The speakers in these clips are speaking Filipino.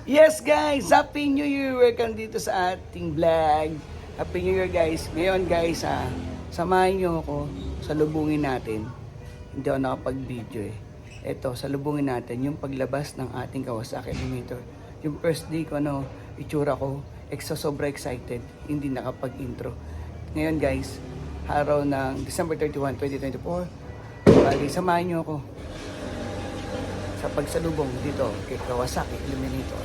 Yes guys, Happy New Year! Welcome dito sa ating vlog. Happy New Year guys. Ngayon guys samahan nyo ako, salubungin natin. Hindi ako nakapag-video eh. Ito, salubungin natin yung paglabas ng ating Kawasaki Elementor. Yung first day ko, itsura ko, sobra excited, hindi nakapag-intro. Ngayon guys, araw ng December 31, 2024. Bali, samahan nyo ako sa pagsalubong dito kay Kawasaki Elementor.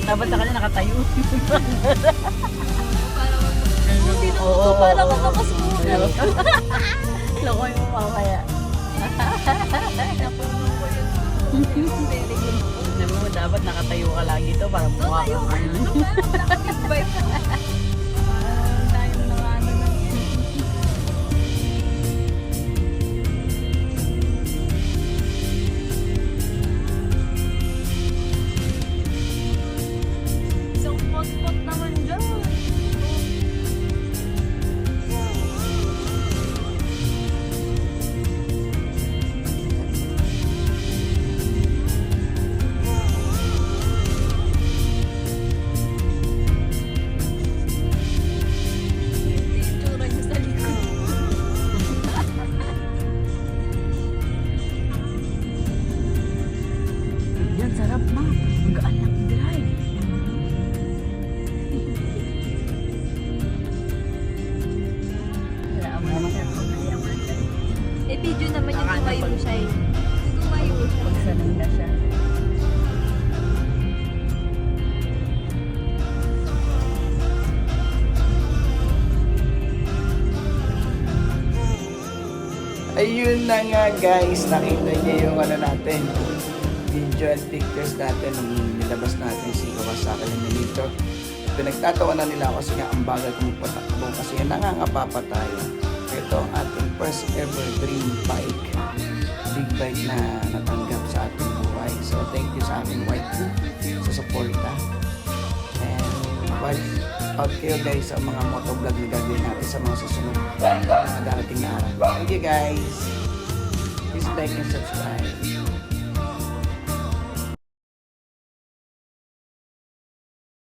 Dapat na kanina nakatayo. Oo, para ka makasulat. Loko yung mamaya. Sabi mo, dapat nakatayo ka lagi to para mukha ka. Isang pot-pot naman dyan. Yung tsura niya sa likod. Yan, sarap ma. Ang gaan lang drive. Wala mo naman yan. Eh, video naman yung tumayo siya eh. Tumayo siya. Pagsanay na siya. Ayun na nga guys, nakita niyo yung ano natin, video and pictures natin nung nilabas natin si Kawasaki Eliminator. Pinagtatawa na nila ako kasi nga ang bagal kong patakbo kasi nangangapa pa tayo. Ito ang ating first ever dream bike. Big bike na natanggap sa ating buhay. So thank you sa ating wife sa suporta. And watch out kayo guys sa mga motovlog na gagawin natin sa mga susunod na darating na araw. Thank you guys. Please like and subscribe.